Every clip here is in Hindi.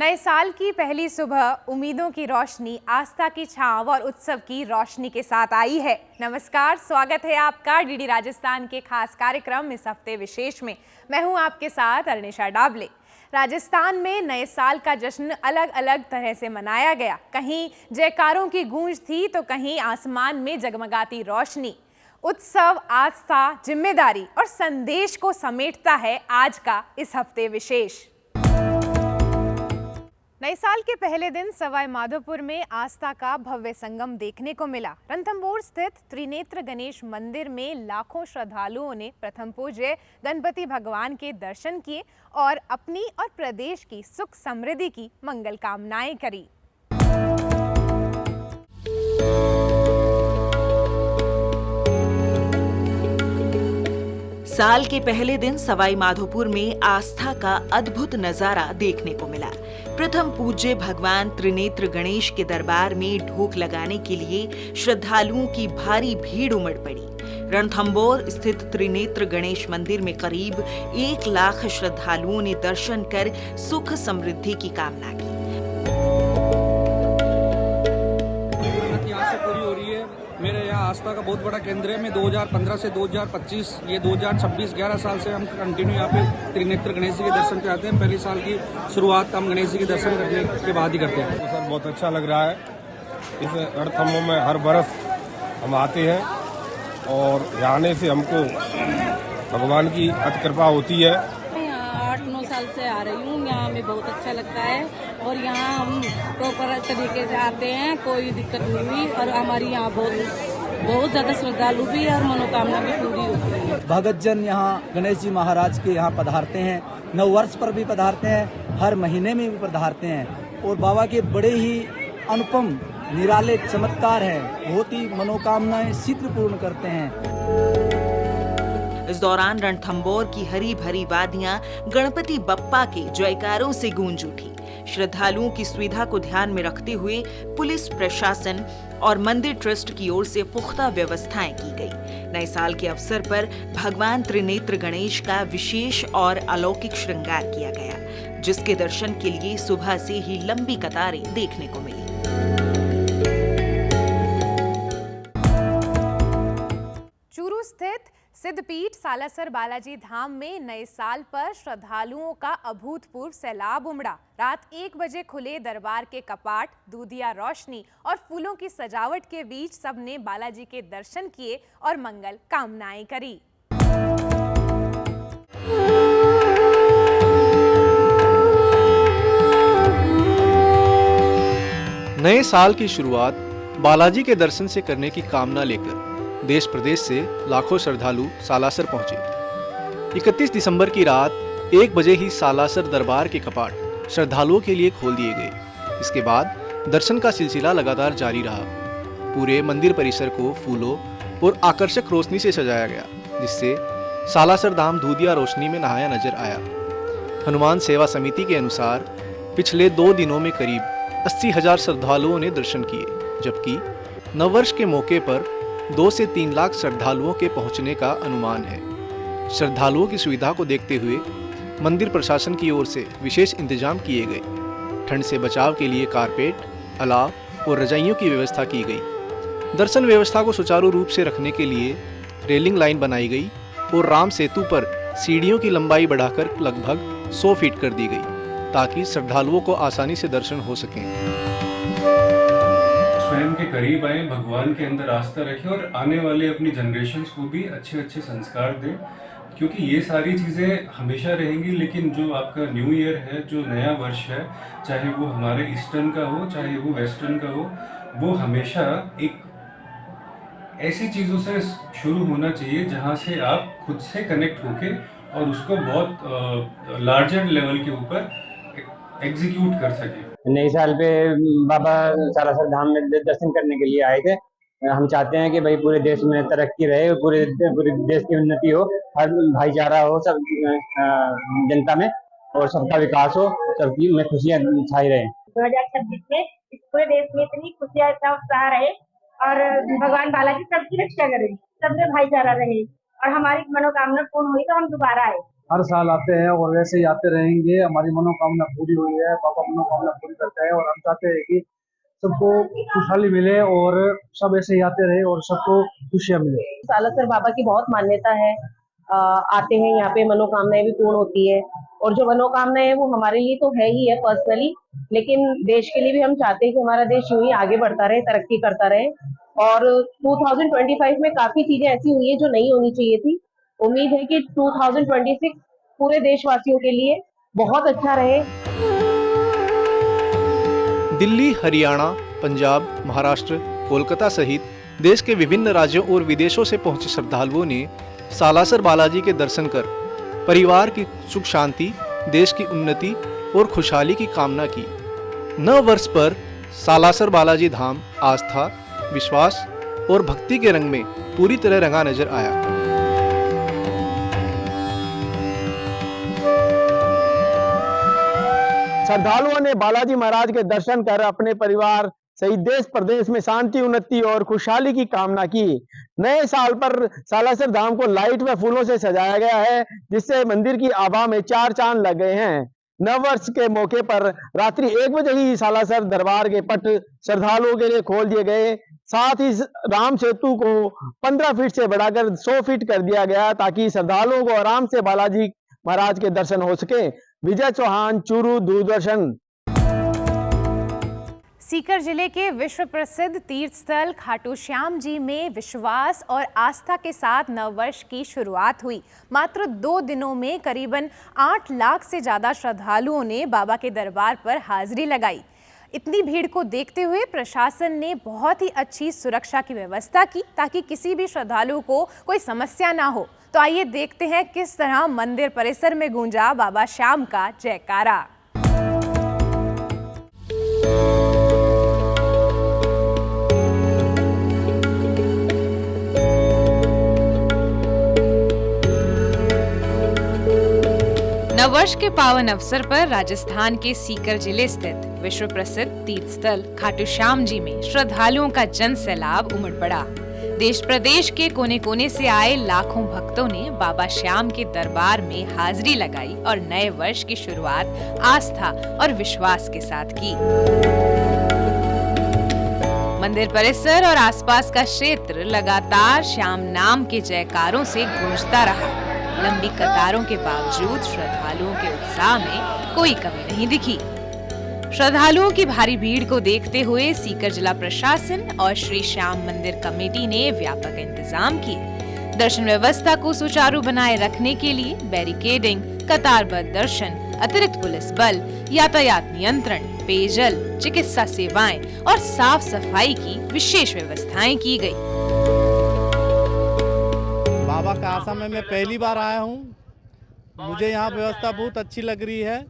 नए साल की पहली सुबह उम्मीदों की रोशनी, आस्था की छांव और उत्सव की रोशनी के साथ आई है। नमस्कार, स्वागत है आपका डीडी राजस्थान के खास कार्यक्रम इस हफ्ते विशेष में। मैं हूं आपके साथ अर्निशा डाबले। राजस्थान में नए साल का जश्न अलग अलग तरह से मनाया गया। कहीं जयकारों की गूंज थी तो कहीं आसमान में जगमगाती रोशनी। उत्सव, आस्था, जिम्मेदारी और संदेश को समेटता है आज का इस हफ्ते विशेष। नए साल के पहले दिन सवाई माधोपुर में आस्था का भव्य संगम देखने को मिला। रणथंभौर स्थित त्रिनेत्र गणेश मंदिर में लाखों श्रद्धालुओं ने प्रथम पूज्य गणपति भगवान के दर्शन किए और अपनी और प्रदेश की सुख समृद्धि की मंगल कामनाएं करी। साल के पहले दिन सवाई माधोपुर में आस्था का अद्भुत नजारा देखने को मिला। प्रथम पूज्य भगवान त्रिनेत्र गणेश के दरबार में ढोक लगाने के लिए श्रद्धालुओं की भारी भीड़ उमड़ पड़ी। रणथंभौर स्थित त्रिनेत्र गणेश मंदिर में करीब 1 लाख श्रद्धालुओं ने दर्शन कर सुख समृद्धि की कामना की। मेरे यहाँ आस्था का बहुत बड़ा केंद्र है। मैं 2015 से 2025 ये 2026 11 साल से हम कंटिन्यू यहाँ पे त्रिनेत्र गणेश जी के दर्शन पे आते हैं। पहली साल की शुरुआत हम गणेश जी के दर्शन करने के बाद ही करते हैं। तो सर बहुत अच्छा लग रहा है। इस रणथंभौर में हर बरस हम आते हैं और यहाँ आने से हमको भगवान की अति कृपा होती है। मैं यहाँ 8-9 साल से आ रही हूँ। यहाँ हमें बहुत अच्छा लगता है और यहाँ हम प्रॉपर तरीके से आते हैं, कोई दिक्कत नहीं हुई और हमारी यहाँ बहुत ज्यादा श्रद्धालु भी है और मनोकामना भी पूरी होती है। भगत जन यहाँ गणेश जी महाराज के यहाँ पधारते हैं, नव वर्ष पर भी पधारते हैं, हर महीने में भी पधारते हैं और बाबा के बड़े ही अनुपम निराले चमत्कार है, बहुत ही मनोकामनाएं शीघ्र पूर्ण करते हैं। इस दौरान रणथंभौर की हरी भरी वादियां गणपति बप्पा के जयकारों से गूंज उठी। श्रद्धालुओं की सुविधा को ध्यान में रखते हुए पुलिस प्रशासन और मंदिर ट्रस्ट की ओर से पुख्ता व्यवस्थाएं की गई। नए साल के अवसर पर भगवान त्रिनेत्र गणेश का विशेष और अलौकिक श्रृंगार किया गया, जिसके दर्शन के लिए सुबह से ही लंबी कतारें देखने को मिली। चूरू स्थित सिद्धपीठ सालासर बालाजी धाम में नए साल पर श्रद्धालुओं का अभूतपूर्व सैलाब उमड़ा। रात 1 बजे खुले दरबार के कपाट, दूधिया रोशनी और फूलों की सजावट के बीच सबने बालाजी के दर्शन किए और मंगल कामनाएं करी। नए साल की शुरुआत बालाजी के दर्शन से करने की कामना लेकर देश प्रदेश से लाखों श्रद्धालु सालासर पहुंचे। 31 दिसंबर की रात 1 बजे ही सालासर दरबार के कपाट श्रद्धालुओं के लिए खोल दिए गए। इसके बाद दर्शन का सिलसिला लगातार जारी रहा। पूरे मंदिर परिसर को फूलों और आकर्षक रोशनी से सजाया गया, जिससे सालासर धाम दूधिया रोशनी में नहाया नजर आया। हनुमान सेवा समिति के अनुसार पिछले 2 दिनों में करीब 80,000 श्रद्धालुओं ने दर्शन किए, जबकि नववर्ष के मौके पर 2 से 3 लाख श्रद्धालुओं के पहुंचने का अनुमान है। श्रद्धालुओं की सुविधा को देखते हुए मंदिर प्रशासन की ओर से विशेष इंतजाम किए गए। ठंड से बचाव के लिए कारपेट, अलाव और रजाइयों की व्यवस्था की गई। दर्शन व्यवस्था को सुचारू रूप से रखने के लिए रेलिंग लाइन बनाई गई और राम सेतु पर सीढ़ियों की लंबाई बढ़ाकर लगभग 100 फीट कर दी गई, ताकि श्रद्धालुओं को आसानी से दर्शन हो सकें। स्वयं के करीब आए, भगवान के अंदर आस्था रखें और आने वाले अपनी जनरेशन्स को भी अच्छे अच्छे संस्कार दें, क्योंकि ये सारी चीज़ें हमेशा रहेंगी। लेकिन जो आपका न्यू ईयर है, जो नया वर्ष है, चाहे वो हमारे ईस्टर्न का हो चाहे वो वेस्टर्न का हो, वो हमेशा एक ऐसी चीज़ों से शुरू होना चाहिए जहाँ से आप खुद से कनेक्ट होके और उसको बहुत लार्जर लेवल के ऊपर एग्जीक्यूट कर सकें। नए साल पे बाबा सालासर धाम में दर्शन करने के लिए आए थे। हम चाहते हैं कि भाई पूरे देश में तरक्की रहे, पूरे देश की उन्नति हो, हर भाईचारा हो सब जनता में और सबका विकास हो, सबकी में खुशियाँ छाई रहे। 2026 में पूरे देश में इतनी खुशियाँ, इतना उत्साह रहे और भगवान बालाजी सबकी रक्षा करे, सब में भाईचारा रहे और हमारी मनोकामना पूर्ण हुई तो हम दोबारा आए। हर साल आते हैं और वैसे ही आते रहेंगे। हमारी मनोकामना पूरी हुई है, बाबा मनोकामना पूरी करते हैं और हम चाहते हैं कि सबको खुशहाली मिले और सब ऐसे ही आते रहे और सबको खुशियाँ मिले। सालासर बाबा की बहुत मान्यता है। आते हैं यहाँ पे, मनोकामनाएं भी पूर्ण होती है और जो मनोकामनाएं है वो हमारे लिए तो है ही है पर्सनली, लेकिन देश के लिए भी हम चाहते हैं कि हमारा देश यूं ही आगे बढ़ता रहे, तरक्की करता रहे। और 2025 में काफी चीजें ऐसी हुई है जो नहीं होनी चाहिए थी। उम्मीद है कि 2026 पूरे देशवासियों के लिए बहुत अच्छा रहे। दिल्ली, हरियाणा, पंजाब, महाराष्ट्र, कोलकाता सहित देश के विभिन्न राज्यों और विदेशों से पहुंचे श्रद्धालुओं ने सालासर बालाजी के दर्शन कर परिवार की सुख शांति, देश की उन्नति और खुशहाली की कामना की। नव वर्ष पर सालासर बालाजी धाम आस्था, विश्वास और भक्ति के रंग में पूरी तरह रंगा नजर आया। श्रद्धालुओं ने बालाजी महाराज के दर्शन कर अपने परिवार सहित देश प्रदेश में शांति, उन्नति और खुशहाली की कामना की। नए साल पर सालासर धाम को लाइट व फूलों से सजाया गया है, जिससे मंदिर की आभा में 4 चांद लग गए हैं। नव वर्ष के मौके पर रात्रि 1 बजे ही सालासर दरबार के पट श्रद्धालुओं के लिए खोल दिए गए। साथ ही राम सेतु को 15 फीट से बढ़ाकर 100 फीट कर दिया गया, ताकि श्रद्धालुओं को आराम से बालाजी महाराज के दर्शन हो सके। विजय चौहान, चूरू, दूरदर्शन। सीकर जिले के विश्व प्रसिद्ध तीर्थ स्थल खाटू श्याम जी में विश्वास और आस्था के साथ नववर्ष की शुरुआत हुई। मात्र 2 दिनों में करीबन 8 लाख से ज्यादा श्रद्धालुओं ने बाबा के दरबार पर हाजिरी लगाई। इतनी भीड़ को देखते हुए प्रशासन ने बहुत ही अच्छी सुरक्षा की व्यवस्था की, ताकि किसी भी श्रद्धालु को कोई समस्या ना हो। तो आइए देखते हैं किस तरह मंदिर परिसर में गूंजा बाबा श्याम का जयकारा। नववर्ष के पावन अवसर पर राजस्थान के सीकर जिले स्थित विश्व प्रसिद्ध तीर्थ स्थल खाटू श्याम जी में श्रद्धालुओं का जन सैलाब उमड़ पड़ा। देश प्रदेश के कोने कोने से आए लाखों भक्तों ने बाबा श्याम के दरबार में हाजिरी लगाई और नए वर्ष की शुरुआत आस्था और विश्वास के साथ की। मंदिर परिसर और आसपास का क्षेत्र लगातार श्याम नाम के जयकारों से गूंजता रहा। लंबी कतारों के बावजूद श्रद्धालुओं के उत्साह में कोई कमी नहीं दिखी। श्रद्धालुओं की भारी भीड़ को देखते हुए सीकर जिला प्रशासन और श्री श्याम मंदिर कमेटी ने व्यापक इंतजाम किए। दर्शन व्यवस्था को सुचारू बनाए रखने के लिए बैरिकेडिंग, कतारबद्ध दर्शन, अतिरिक्त पुलिस बल, यातायात नियंत्रण, पेयजल, चिकित्सा सेवाएं और साफ सफाई की विशेष व्यवस्थाएं की गई। बाबा का आश्रम में मैं पहली बार आया हूँ। मुझे यहाँ व्यवस्था बहुत अच्छी लग रही है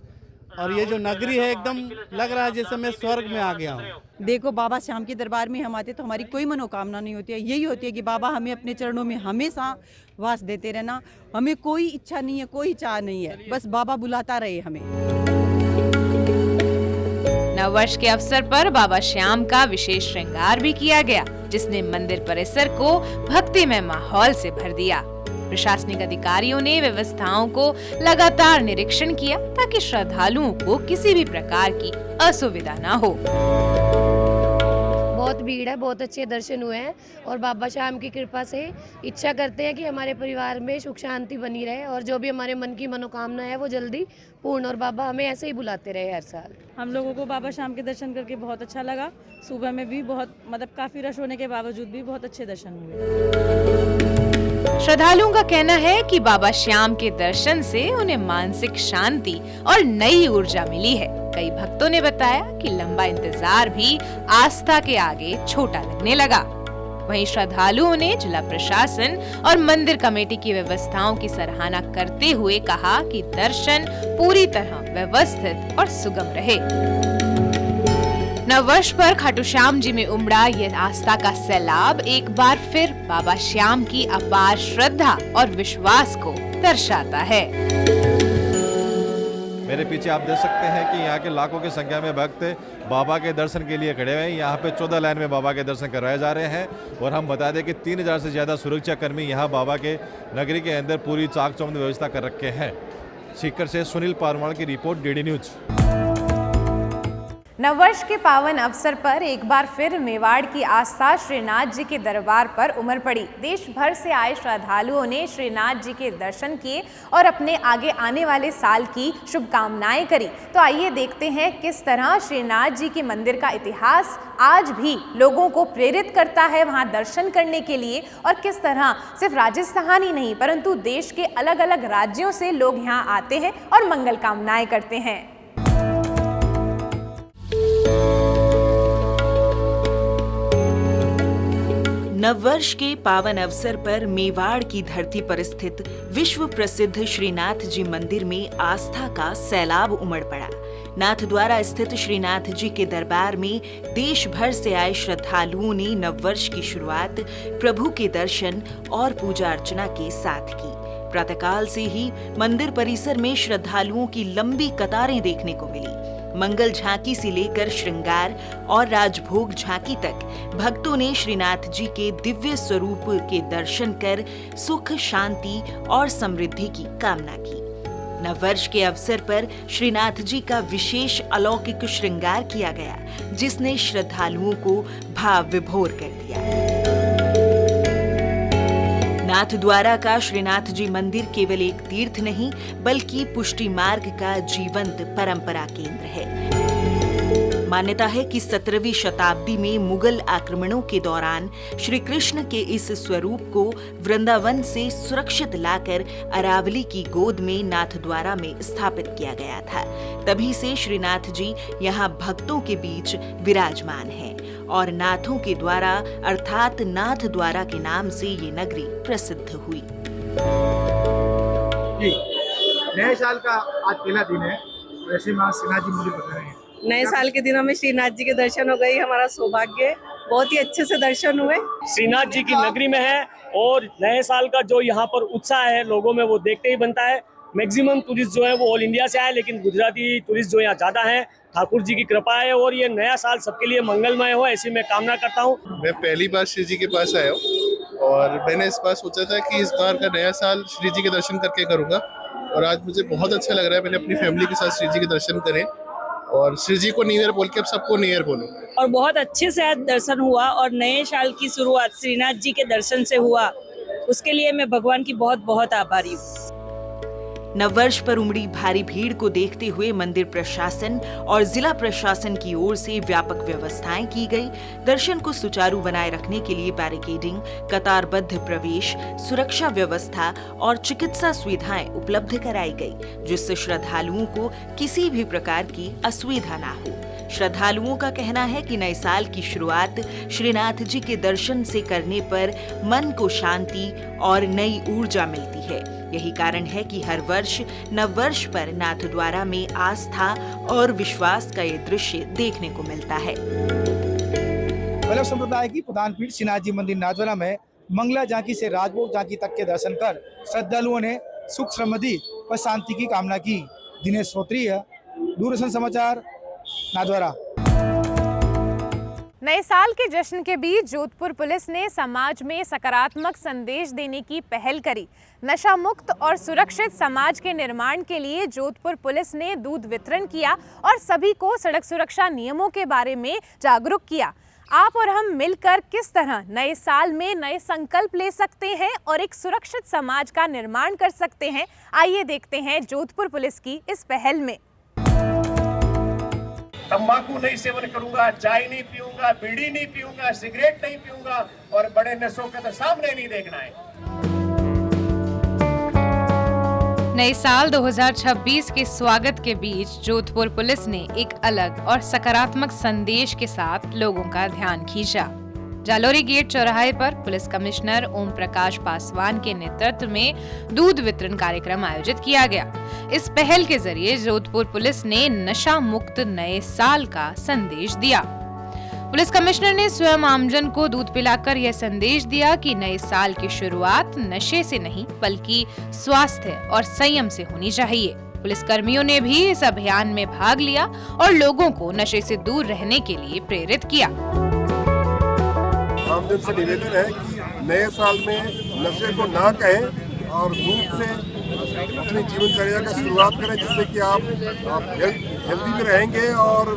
और ये जो नगरी है एकदम लग रहा है जैसे मैं स्वर्ग में आ गया हूँ। देखो, बाबा श्याम के दरबार में हम आते तो हमारी कोई मनोकामना नहीं होती है। यही होती है कि बाबा हमें अपने चरणों में हमेशा वास देते रहना। हमें कोई इच्छा नहीं है, कोई चाह नहीं है, बस बाबा बुलाता रहे हमें। नववर्ष के अवसर पर बाबा श्याम का विशेष श्रृंगार भी किया गया, जिसने मंदिर परिसर को भक्तिमय माहौल से भर दिया। प्रशासनिक अधिकारियों ने व्यवस्थाओं को लगातार निरीक्षण किया, ताकि श्रद्धालुओं को किसी भी प्रकार की असुविधा न हो। बहुत भीड़ है, बहुत अच्छे दर्शन हुए हैं और बाबा श्याम की कृपा से इच्छा करते हैं कि हमारे परिवार में सुख शांति बनी रहे और जो भी हमारे मन की मनोकामना है वो जल्दी पूर्ण, और बाबा हमें ऐसे ही बुलाते रहे हर साल। हम लोगों को बाबा श्याम के दर्शन करके बहुत अच्छा लगा। सुबह में भी बहुत काफी रश होने के बावजूद भी बहुत अच्छे दर्शन हुए। श्रद्धालुओं का कहना है कि बाबा श्याम के दर्शन से उन्हें मानसिक शांति और नई ऊर्जा मिली है। कई भक्तों ने बताया कि लंबा इंतजार भी आस्था के आगे छोटा लगने लगा। वहीं श्रद्धालुओं ने जिला प्रशासन और मंदिर कमेटी की व्यवस्थाओं की सराहना करते हुए कहा कि दर्शन पूरी तरह व्यवस्थित और सुगम रहे। नववर्ष पर खाटू श्याम जी में उमड़ा ये आस्था का सैलाब एक बार फिर बाबा श्याम की अपार श्रद्धा और विश्वास को दर्शाता है। मेरे पीछे आप देख सकते हैं कि यहाँ के लाखों की संख्या में भक्त बाबा के दर्शन के लिए खड़े हुए हैं। यहाँ पे 14 लाइन में बाबा के दर्शन करवाए जा रहे हैं और हम बता दें कि 3000 से ज़्यादा सुरक्षा कर्मी यहाँ बाबा के नगरी के अंदर पूरी चाक चौबंद व्यवस्था कर रखे हैं। सीकर से सुनील पारमार की रिपोर्ट, डीडी न्यूज। नववर्ष के पावन अवसर पर एक बार फिर मेवाड़ की आस्था श्रीनाथ जी के दरबार पर उमड़ पड़ी। देश भर से आए श्रद्धालुओं ने श्रीनाथ जी के दर्शन किए और अपने आगे आने वाले साल की शुभकामनाएं करी। तो आइए देखते हैं किस तरह श्रीनाथ जी के मंदिर का इतिहास आज भी लोगों को प्रेरित करता है वहां दर्शन करने के लिए, और किस तरह सिर्फ राजस्थान ही नहीं परंतु देश के अलग अलग राज्यों से लोग यहां आते हैं और मंगल कामनाएं करते हैं। नववर्ष के पावन अवसर पर मेवाड़ की धरती पर स्थित विश्व प्रसिद्ध श्रीनाथ जी मंदिर में आस्था का सैलाब उमड़ पड़ा। नाथद्वारा स्थित श्रीनाथ जी के दरबार में देश भर से आए श्रद्धालुओं ने नववर्ष की शुरुआत प्रभु के दर्शन और पूजा अर्चना के साथ की। प्रातःकाल से ही मंदिर परिसर में श्रद्धालुओं की लंबी कतारें देखने को मिली। मंगल झांकी से लेकर श्रृंगार और राजभोग झांकी तक भक्तों ने श्रीनाथ जी के दिव्य स्वरूप के दर्शन कर सुख, शांति और समृद्धि की कामना की। नववर्ष के अवसर पर श्रीनाथ जी का विशेष अलौकिक श्रृंगार किया गया, जिसने श्रद्धालुओं को भाव विभोर कर दिया। नाथद्वारा का श्रीनाथ जी मंदिर केवल एक तीर्थ नहीं बल्कि पुष्टि मार्ग का जीवंत परंपरा केंद्र है। मान्यता है कि 17वीं शताब्दी में मुगल आक्रमणों के दौरान श्री कृष्ण के इस स्वरूप को वृंदावन से सुरक्षित लाकर अरावली की गोद में नाथद्वारा में स्थापित किया गया था। तभी से श्रीनाथ जी यहाँ भक्तों के बीच विराजमान हैं और नाथों के द्वारा अर्थात नाथद्वारा के नाम से ये नगरी प्रसिद्ध हुई। नए साल का आज पहला दिन है, वैसे मां श्रीनाथ जी मुझे बता रहे हैं। नए साल के दिनों में श्रीनाथ जी के दर्शन हो गई, हमारा सौभाग्य, बहुत ही अच्छे से दर्शन हुए। श्रीनाथ जी की नगरी में है और नए साल का जो यहाँ पर उत्साह है लोगों में वो देखते ही बनता है। मैक्सिमम टूरिस्ट जो है वो ऑल इंडिया से आए, लेकिन गुजराती टूरिस्ट जो यहाँ ज्यादा है। ठाकुर जी की कृपा है और ये नया साल सबके लिए मंगलमय हो, ऐसी मैं कामना करता हूँ। मैं पहली बार श्री जी के पास आया हूँ और मैंने इस बार सोचा था कि इस बार का नया साल श्री जी के दर्शन करके करूँगा और आज मुझे बहुत अच्छा लग रहा है। मैंने अपनी फैमिली के साथ श्री जी के दर्शन करे और श्री जी को न्यू ईयर बोल के अब सबको न्यू ईयर बोलो। और बहुत अच्छे से आज दर्शन हुआ और नए साल की शुरुआत श्रीनाथ जी के दर्शन से हुआ, उसके लिए मैं भगवान की बहुत बहुत आभारी हूँ। नववर्ष पर उमड़ी भारी भीड़ को देखते हुए मंदिर प्रशासन और जिला प्रशासन की ओर से व्यापक व्यवस्थाएं की गई। दर्शन को सुचारू बनाए रखने के लिए बैरिकेडिंग, कतारबद्ध प्रवेश, सुरक्षा व्यवस्था और चिकित्सा सुविधाएं उपलब्ध कराई गई, जिससे श्रद्धालुओं को किसी भी प्रकार की असुविधा न हो। श्रद्धालुओं का कहना है कि नए साल की शुरुआत श्रीनाथ जी के दर्शन से करने पर मन को शांति और नई ऊर्जा मिलती है। यही कारण है कि हर वर्ष नववर्ष पर नाथद्वारा में आस्था और विश्वास का ये दृश्य देखने को मिलता है। वल्लभ संप्रदाय की प्रधान पीठ श्रीनाथ जी मंदिर नाथद्वारा में मंगला झांकी से राजभोग झांकी तक के दर्शन कर श्रद्धालुओं ने सुख, समृद्धि व शांति की कामना की। दिनेश श्रोत्रिय, दूरदर्शन समाचार, नाथद्वारा। नए साल के जश्न के बीच जोधपुर पुलिस ने समाज में सकारात्मक संदेश देने की पहल करी। नशा मुक्त और सुरक्षित समाज के निर्माण के लिए जोधपुर पुलिस ने दूध वितरण किया और सभी को सड़क सुरक्षा नियमों के बारे में जागरूक किया। आप और हम मिलकर किस तरह नए साल में नए संकल्प ले सकते हैं और एक सुरक्षित समाज का निर्माण कर सकते हैं, आइए देखते हैं जोधपुर पुलिस की इस पहल में। तंबाकू नहीं सेवन करूंगा, चाय नहीं पीऊंगा, बीड़ी नहीं पीऊंगा, सिगरेट नहीं पीऊंगा और बड़े नशों का तो सामने नहीं देखना है। नए साल 2026 के स्वागत के बीच जोधपुर पुलिस ने एक अलग और सकारात्मक संदेश के साथ लोगों का ध्यान खींचा। जालोरी गेट चौराहे पर पुलिस कमिश्नर ओम प्रकाश पासवान के नेतृत्व में दूध वितरण कार्यक्रम आयोजित किया गया। इस पहल के जरिए जोधपुर पुलिस ने नशा मुक्त नए साल का संदेश दिया। पुलिस कमिश्नर ने स्वयं आमजन को दूध पिलाकर यह संदेश दिया कि नए साल की शुरुआत नशे से नहीं बल्कि स्वास्थ्य और संयम से होनी चाहिए। पुलिसकर्मियों ने भी इस अभियान में भाग लिया और लोगों को नशे से दूर रहने के लिए प्रेरित किया। आमजन से निवेदन है कि नए साल में नशे को ना कहें और दूध से अपनी जीवनचर्या का शुरुआत करें, जिससे कि आप हेल्दी भी रहेंगे और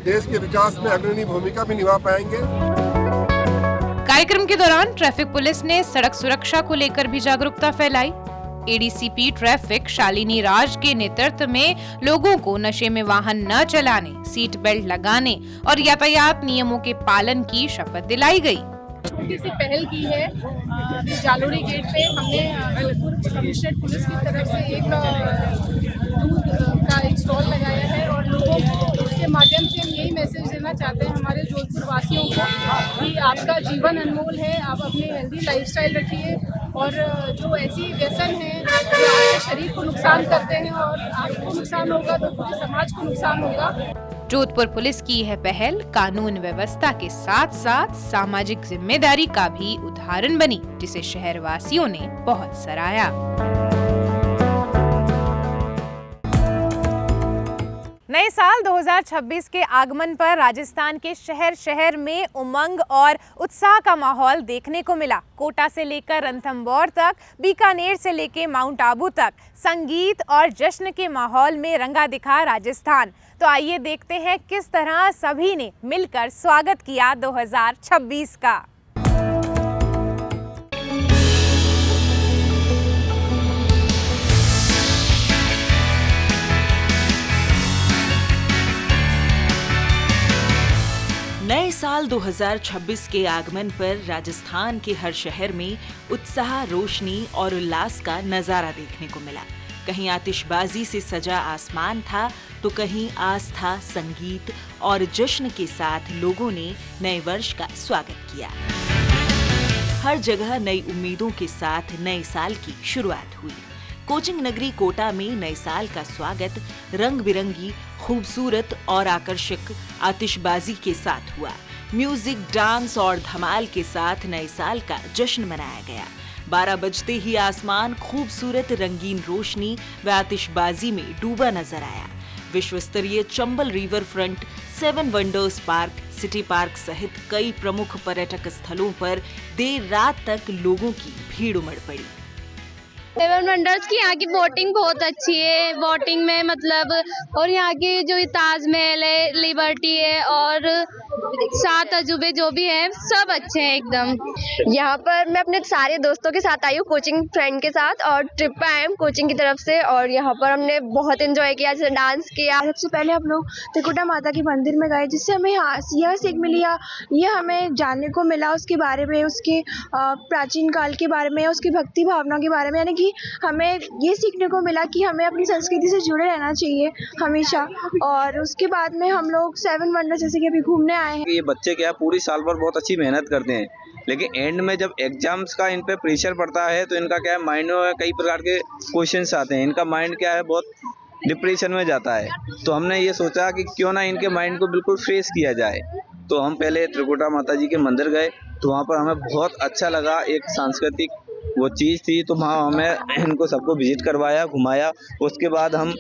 देश के विकास में अग्रणी भूमिका भी निभा पाएंगे। कार्यक्रम के दौरान ट्रैफिक पुलिस ने सड़क सुरक्षा को लेकर भी जागरूकता फैलाई। एडीसीपी ट्रैफिक शालिनी राज के नेतृत्व में लोगों को नशे में वाहन न चलाने, सीट बेल्ट लगाने और यातायात नियमों के पालन की शपथ दिलाई गई। छोटी सी पहल की है। जालोरी गेट पे हमने कमिश्नरेट पुलिस की तरफ से एक दूध का एक स्टॉल लगाया है और लोगों को उसके माध्यम से हम यही मैसेज देना चाहते हैं हमारे जोधपुर वासियों को कि आपका जीवन अनमोल है, आप अपनी हेल्दी लाइफस्टाइल रखिए और जो ऐसी व्यसन है जो आपके शरीर को नुकसान करते हैं और आपको नुकसान होगा तो पूरे समाज को नुकसान होगा। जोधपुर पुलिस की यह पहल कानून व्यवस्था के साथ साथ सामाजिक जिम्मेदारी का भी उदाहरण बनी, जिसे शहरवासियों ने बहुत सराहा। नए साल 2026 के आगमन पर राजस्थान के शहर शहर में उमंग और उत्साह का माहौल देखने को मिला। कोटा से लेकर रणथंभौर तक, बीकानेर से लेकर माउंट आबू तक संगीत और जश्न के माहौल में रंगा दिखा राजस्थान। तो आइए देखते हैं किस तरह सभी ने मिलकर स्वागत किया 2026 का। नए साल 2026 के आगमन पर राजस्थान के हर शहर में उत्साह, रोशनी और उल्लास का नजारा देखने को मिला। कहीं आतिशबाजी से सजा आसमान था तो कहीं आस्था, संगीत और जश्न के साथ लोगों ने नए वर्ष का स्वागत किया। हर जगह नई उम्मीदों के साथ नए साल की शुरुआत हुई। कोचिंग नगरी कोटा में नए साल का स्वागत रंग बिरंगी, खूबसूरत और आकर्षक आतिशबाजी के साथ हुआ। म्यूजिक, डांस और धमाल के साथ नए साल का जश्न मनाया गया। 12 बजते ही आसमान खूबसूरत रंगीन रोशनी व आतिशबाजी में डूबा नजर आया। विश्व स्तरीय Chambal river front, 7 wonders park, city park सहित कई प्रमुख पर्यटक स्थलों पर देर रात तक लोगों की भीड़ उमड़ पड़ी। 7 वंडर्स की यहाँ की बोटिंग बहुत अच्छी है। बोटिंग में मतलब और यहाँ की जो ताजमहल है, लिबर्टी है और 7 अजूबे जो भी है सब अच्छे हैं एकदम। यहाँ पर मैं अपने सारे दोस्तों के साथ आई हूँ, कोचिंग फ्रेंड के साथ, और ट्रिप पे आए हम कोचिंग की तरफ से और यहाँ पर हमने बहुत एंजॉय किया, जैसे डांस किया। सबसे पहले हम लोग त्रिकुटा माता के मंदिर में गए, जिससे हमें यह सीख मिली या ये हमें जानने को मिला उसके बारे में, उसके प्राचीन काल के बारे में, उसकी भक्ति भावना के बारे में, यानी कि हमें ये सीखने को मिला कि हमें अपनी संस्कृति से जुड़े रहना चाहिए हमेशा। और उसके बाद में हम लोग 7 वंडर जैसे कि अभी घूमने आए हैं। ये बच्चे क्या पूरी साल भर बहुत अच्छी मेहनत करते हैं, लेकिन एंड में जब एग्जाम्स का इन पे प्रेशर पड़ता है तो इनका क्या है, माइंड में कई प्रकार के क्वेश्चंस आते हैं। इनका माइंड क्या है, बहुत डिप्रेशन में जाता है। तो हमने ये सोचा कि क्यों ना इनके माइंड को बिल्कुल फ्रेश किया जाए। तो हम पहले त्रिकुटा माता जी के मंदिर गए, तो वहाँ पर हमें बहुत अच्छा लगा। एक सांस्कृतिक वो चीज़ थी, तो वहाँ हमें इनको सबको विजिट करवाया, घुमाया। उसके बाद हम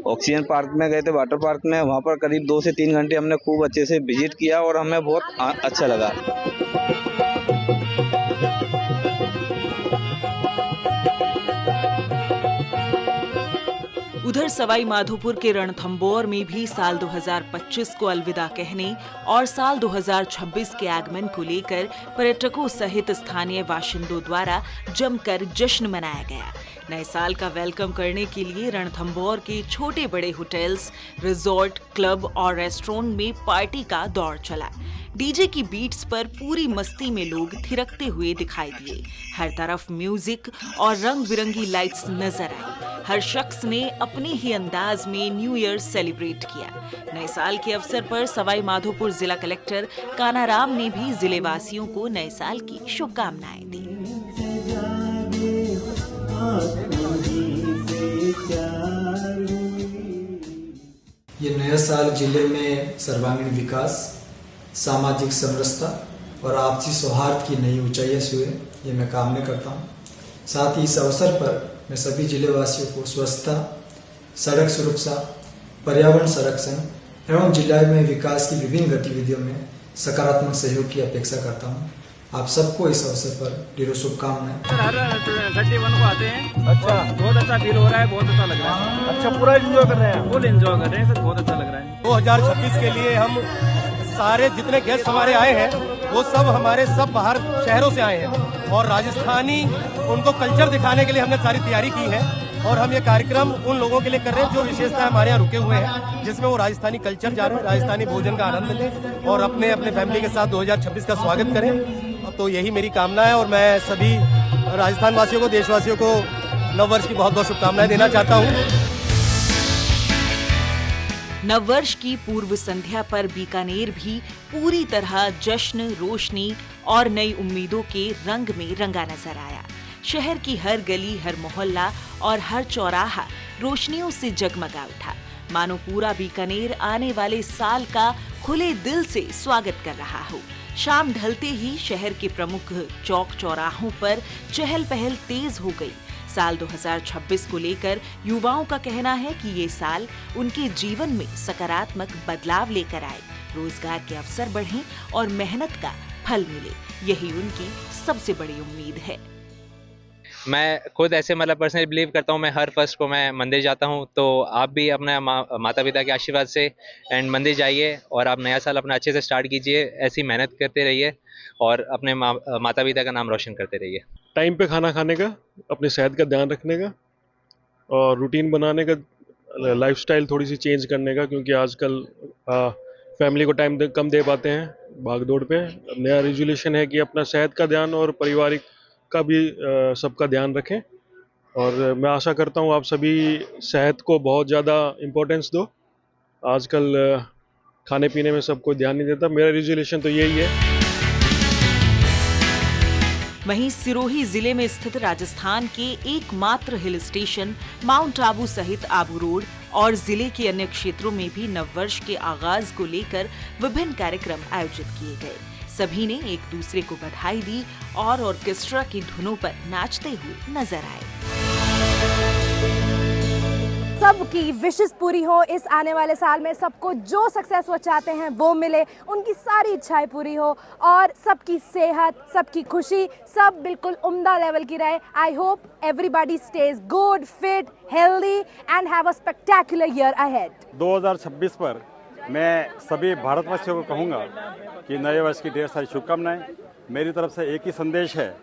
ऑक्सीजन पार्क में गए थे, वाटर पार्क में। वहाँ पर करीब 2 से 3 घंटे हमने खूब अच्छे से विजिट किया और हमें बहुत अच्छा लगा। उधर सवाई माधोपुर के रणथंभौर में भी साल 2025 को अलविदा कहने और साल 2026 के आगमन को लेकर पर्यटकों सहित स्थानीय बाशिंदों द्वारा जमकर जश्न मनाया गया। नए साल का वेलकम करने के लिए रणथंभौर के छोटे बड़े होटल्स, रिजॉर्ट, क्लब और रेस्टोरेंट में पार्टी का दौर चला। डीजे की बीट्स पर पूरी मस्ती में लोग थिरकते हुए दिखाई दिए। हर तरफ म्यूजिक और रंग बिरंगी लाइट्स नजर आई। हर शख्स ने अपने ही अंदाज में न्यू ईयर सेलिब्रेट किया। नए साल के अवसर पर सवाई माधोपुर जिला कलेक्टर कानाराम ने भी जिले वासियों को नए साल की शुभकामनाएं दी। ये नया साल जिले में सर्वांगीण विकास, सामाजिक समरसता और आपसी सौहार्द की नई ऊंचाइयां छुए, ये मैं कामना करता हूँ। साथ ही इस अवसर पर मैं सभी जिले वासियों को स्वस्थता, सड़क सुरक्षा, पर्यावरण संरक्षण एवं जिला में विकास की विभिन्न गतिविधियों में सकारात्मक सहयोग की अपेक्षा करता हूँ। आप सबको इस अवसर पर ढेरों शुभकामनाएं। 31 को आते हैं। अच्छा, बहुत अच्छा फील हो रहा है, बहुत अच्छा लग रहा है। अच्छा, पूरा एंजॉय कर रहे हैं? फुल एंजॉय कर रहे हैं सर, बहुत अच्छा लग रहा है। 2026 के लिए हम सारे जितने गेस्ट हमारे आए हैं वो सब हमारे सब बाहर शहरों से आए हैं और राजस्थानी उनको कल्चर दिखाने के लिए हमने सारी तैयारी की है और हम ये कार्यक्रम उन लोगों के लिए कर रहे हैं जो विशेषता हमारे यहाँ रुके हुए हैं, जिसमें वो राजस्थानी कल्चर जाने, राजस्थानी भोजन का आनंद लें और अपने अपने फैमिली के साथ 2026 का स्वागत करें। तो यही मेरी कामना है और मैं सभी राजस्थान वासियों को, देशवासियों को नववर्ष की बहुत बहुत शुभकामनाएं देना चाहता हूँ। नववर्ष की पूर्व संध्या पर बीकानेर भी पूरी तरह जश्न, रोशनी और नई उम्मीदों के रंग में रंगा नजर आया। शहर की हर गली, हर मोहल्ला और हर चौराहा रोशनियों से जगमगा उठा, मानो पूरा बीकानेर आने वाले साल का खुले दिल से स्वागत कर रहा हो। शाम ढलते ही शहर के प्रमुख चौक चौराहों पर चहल पहल तेज हो गई। साल 2026 को लेकर युवाओं का कहना है कि ये साल उनके जीवन में सकारात्मक बदलाव लेकर आए, रोजगार के अवसर बढ़ें और मेहनत का फल मिले। यही उनकी सबसे बड़ी उम्मीद है। मैं खुद ऐसे मतलब पर्सनली बिलीव करता हूँ, मैं हर फर्स्ट को मैं मंदिर जाता हूँ, तो आप भी अपने माता पिता के आशीर्वाद से एंड मंदिर जाइए और आप नया साल अपना अच्छे से स्टार्ट कीजिए। ऐसी मेहनत करते रहिए और अपने माता पिता का नाम रोशन करते रहिए। टाइम पे खाना खाने का, अपनी सेहत का ध्यान रखने का और रूटीन बनाने का, लाइफस्टाइल थोड़ी सी चेंज करने का, क्योंकि आजकल फैमिली को टाइम कम दे पाते हैं भाग दौड़ पे। नया रेजोल्यूशन है कि अपना सेहत का ध्यान और पारिवारिक का भी सबका ध्यान रखें और मैं आशा करता हूँ आप सभी सेहत को बहुत ज़्यादा इम्पोर्टेंस दो। आजकल खाने पीने में सब कोई ध्यान नहीं देता, मेरा रेजोल्यूशन तो यही है। वहीं सिरोही जिले में स्थित राजस्थान के एकमात्र हिल स्टेशन माउंट आबू सहित आबू रोड और जिले के अन्य क्षेत्रों में भी नववर्ष के आगाज को लेकर विभिन्न कार्यक्रम आयोजित किए गए। सभी ने एक दूसरे को बधाई दी और ऑर्केस्ट्रा की धुनों पर नाचते हुए नजर आए। सबकी विशेष पूरी हो इस आने वाले साल में, सबको जो सक्सेस वो चाहते हैं वो मिले, उनकी सारी इच्छाएं पूरी हो और सबकी सेहत, सबकी खुशी सब बिल्कुल उम्दा लेवल की रहे। I hope everybody stage good, fit, healthy and have a spectacular year ahead. 2026 पर मैं सभी भारतवासियों को कहूँगा कि नए वर्ष की ढेर सारी शुभकामनाएं। मेरी तरफ से एक ही संदेश है,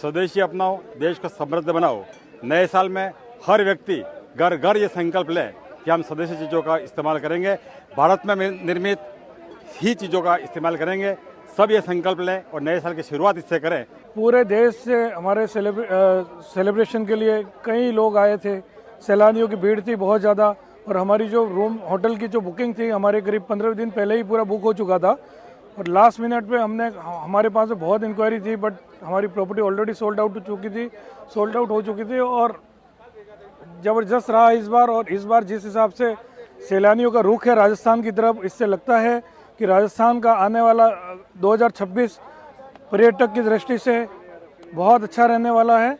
स्वदेशी अपनाओ, देश को समृद्ध बनाओ। नए साल में हर व्यक्ति घर घर ये संकल्प ले कि हम स्वदेशी चीज़ों का इस्तेमाल करेंगे, भारत में निर्मित ही चीज़ों का इस्तेमाल करेंगे। सब ये संकल्प लें और नए साल की शुरुआत इससे करें। पूरे देश से हमारे सेलिब्रेशन के लिए कई लोग आए थे, सैलानियों की भीड़ थी बहुत ज़्यादा और हमारी जो रूम होटल की जो बुकिंग थी हमारे करीब 15 दिन पहले ही पूरा बुक हो चुका था और लास्ट मिनट पे हमारे पास बहुत इंक्वायरी थी बट हमारी प्रॉपर्टी ऑलरेडी सोल्ड आउट हो चुकी थी और ज़बरदस्त रहा इस बार। और इस बार जिस हिसाब से सैलानियों का रुख है राजस्थान की तरफ, इससे लगता है कि राजस्थान का आने वाला 2026 पर्यटक की दृष्टि से बहुत अच्छा रहने वाला है।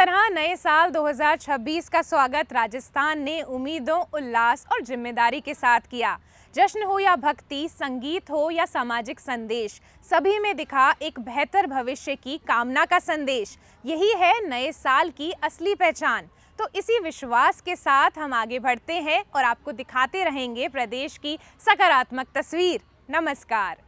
तरह नए साल 2026 का स्वागत राजस्थान ने उम्मीदों, उल्लास और जिम्मेदारी के साथ किया। जश्न हो या भक्ति, संगीत हो या सामाजिक संदेश, सभी में दिखा एक बेहतर भविष्य की कामना का संदेश। यही है नए साल की असली पहचान। तो इसी विश्वास के साथ हम आगे बढ़ते हैं और आपको दिखाते रहेंगे प्रदेश की सकारात्मक तस्वीर। नमस्कार।